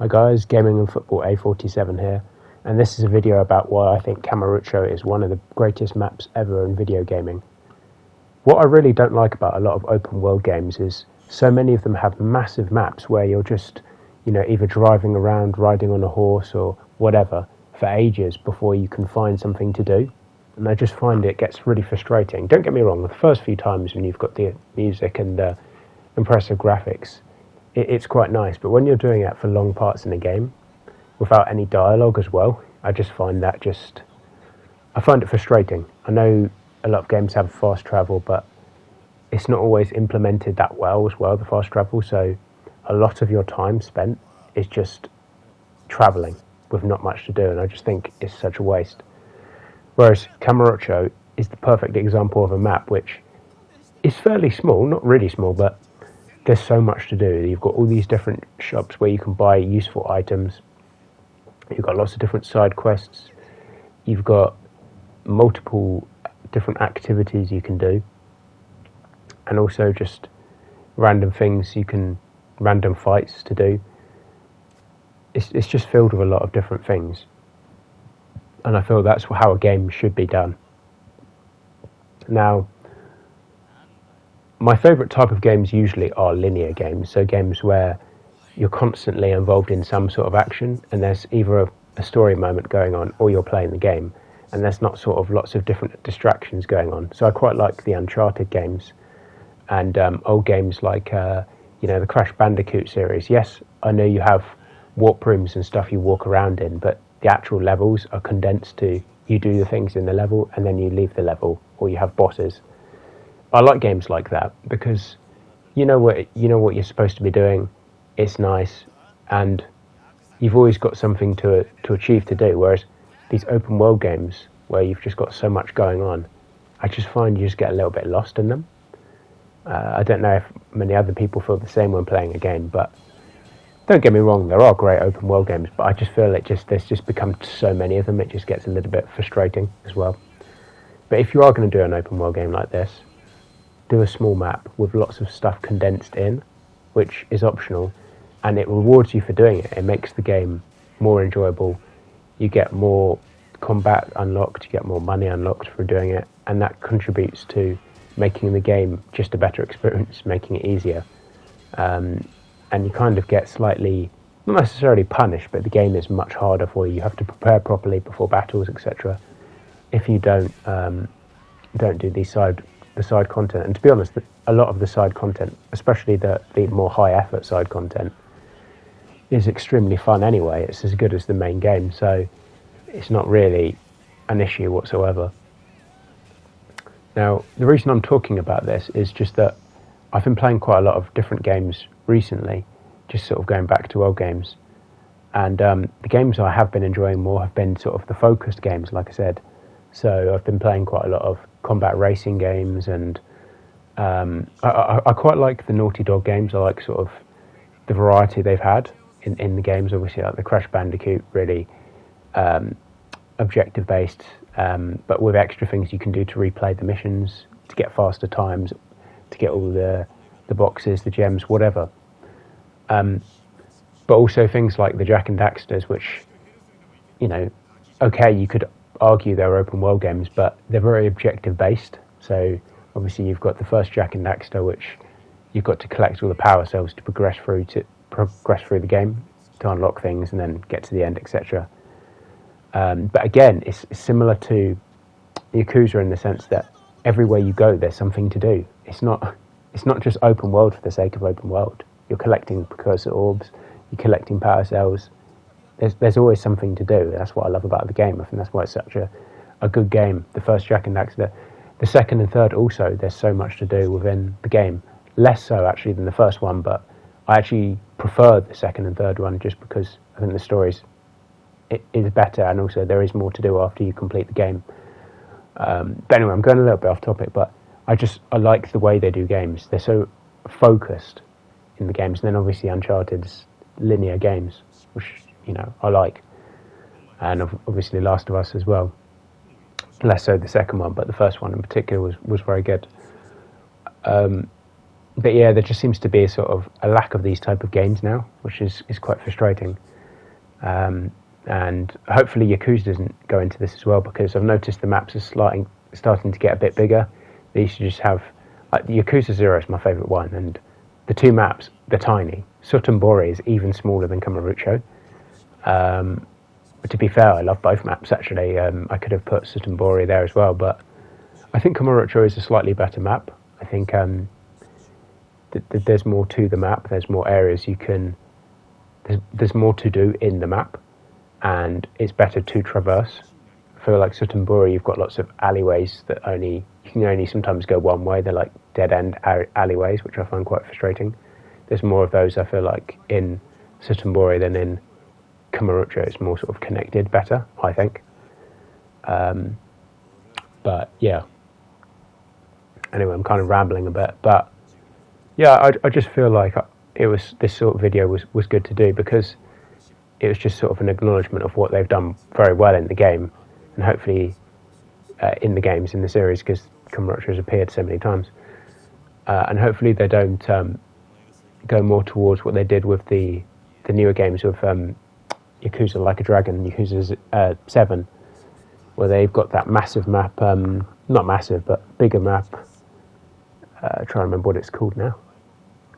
Hi guys, Gaming and Football A47 here, and this is a video about why I think Kamurocho is one of the greatest maps ever in video gaming. What I really don't like about a lot of open world games is so many of them have massive maps where you're just, either driving around, riding on a horse or whatever for ages before you can find something to do. And I just find it gets really frustrating. Don't get me wrong, the first few times when you've got the music and the impressive graphics, it's quite nice, but when you're doing it for long parts in a game without any dialogue as well, I just find that I find it frustrating. I know a lot of games have fast travel, but it's not always implemented that well as well, the fast travel, so a lot of your time spent is just travelling with not much to do, and I just think it's such a waste. Whereas Kamurocho is the perfect example of a map which is fairly small, not really small, but there's so much to do. You've got all these different shops where you can buy useful items. You've got lots of different side quests. You've got multiple different activities you can do. And also just random things random fights to do. It's just filled with a lot of different things. And I feel that's how a game should be done. Now, my favourite type of games usually are linear games, so games where you're constantly involved in some sort of action and there's either a story moment going on or you're playing the game and there's not sort of lots of different distractions going on. So I quite like the Uncharted games and old games like the Crash Bandicoot series. Yes, I know you have warp rooms and stuff you walk around in, but the actual levels are condensed to you do the things in the level and then you leave the level, or you have bosses. I like games like that because you know what you're supposed to be doing. It's nice, and you've always got something to achieve to do. Whereas these open world games where you've just got so much going on, I just find you just get a little bit lost in them. I don't know if many other people feel the same when playing a game, but don't get me wrong, there are great open world games, but I just feel there's just become so many of them, it just gets a little bit frustrating as well. But if you are going to do an open world game like this, do a small map with lots of stuff condensed in, which is optional, and it rewards you for doing it. It makes the game more enjoyable. You get more combat unlocked, you get more money unlocked for doing it, and that contributes to making the game just a better experience, making it easier. And you kind of get slightly, not necessarily punished, but the game is much harder for you. You have to prepare properly before battles, etc. If you don't do the side content. And to be honest, a lot of the side content, especially the more high effort side content, is extremely fun anyway. It's as good as the main game, so it's not really an issue whatsoever. Now, the reason I'm talking about this is just that I've been playing quite a lot of different games recently, just sort of going back to old games. And the games I have been enjoying more have been sort of the focused games, like I said. So I've been playing quite a lot of combat racing games, and I quite like the Naughty Dog games. I like sort of the variety they've had in the games. Obviously, like the Crash Bandicoot, really objective based, but with extra things you can do to replay the missions, to get faster times, to get all the boxes, the gems, whatever. But also things like the Jak and Daxters, which, okay, you could argue they're open world games, but they're very objective based. So obviously you've got the first Jak and Daxter, which you've got to collect all the power cells to progress through the game, to unlock things and then get to the end, etc. But again, it's similar to Yakuza in the sense that everywhere you go there's something to do. It's not just open world for the sake of open world. You're collecting precursor orbs, you're collecting power cells. There's always something to do. That's what I love about the game. I think that's why it's such a good game. The first Jak and Daxter, the second and third also, there's so much to do within the game. Less so actually than the first one, but I actually prefer the second and third one just because I think the story is better, and also there is more to do after you complete the game. But anyway, I'm going a little bit off topic, but I like the way they do games. They're so focused in the games, and then obviously Uncharted's linear games, which I like, and obviously Last of Us as well. Less so the second one, but the first one in particular was very good. but yeah, there just seems to be a sort of a lack of these type of games now, which is quite frustrating. And hopefully Yakuza doesn't go into this as well, because I've noticed the maps are starting to get a bit bigger. They used to just have, like, Yakuza 0 is my favourite one, and the two maps, they're tiny. Sutonbori is even smaller than Kamurocho. To be fair, I love both maps actually. I could have put Sutonbori there as well, but I think Kamurocho is a slightly better map. I think there's more to the map. There's more areas you can. There's more to do in the map, and it's better to traverse. I feel like Sutonbori, you've got lots of alleyways that you can only sometimes go one way. They're like dead end alleyways, which I find quite frustrating. There's more of those, I feel like, in Sutonbori than in Kamurocho. It's more sort of connected better, I think. But yeah. Anyway, I'm kind of rambling a bit, but yeah, I just feel like this sort of video was good to do, because it was just sort of an acknowledgement of what they've done very well in the game, and hopefully in the games in the series, because Kamurocho has appeared so many times, and hopefully they don't go more towards what they did with the newer games of Yakuza Like a Dragon, Yakuza 7, where they've got that massive map, not massive, but bigger map. Trying to remember what it's called now.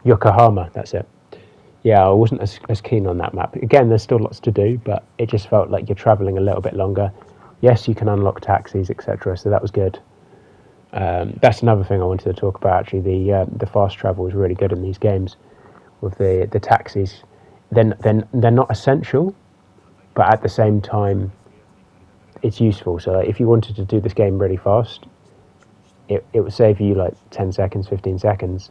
Yokohama, that's it. Yeah, I wasn't as keen on that map. Again, there's still lots to do, but it just felt like you're travelling a little bit longer. Yes, you can unlock taxis, etc., so that was good. That's another thing I wanted to talk about, actually. The fast travel is really good in these games with the taxis. Then they're not essential, but at the same time, it's useful. So like, if you wanted to do this game really fast, it would save you like 10 seconds, 15 seconds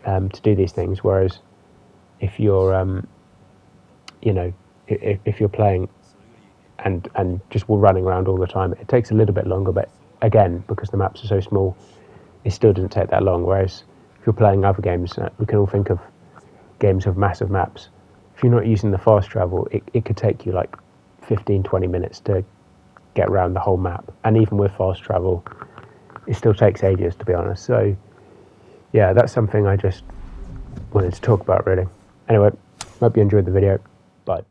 to do these things. Whereas if you're, if you're playing and just running around all the time, it takes a little bit longer. But again, because the maps are so small, it still doesn't take that long. Whereas if you're playing other games, we can all think of games with massive maps. If you're not using the fast travel, it could take you like 15, 20 minutes to get around the whole map. And even with fast travel, it still takes ages, to be honest. So yeah, that's something I just wanted to talk about, really. Anyway, hope you enjoyed the video. Bye.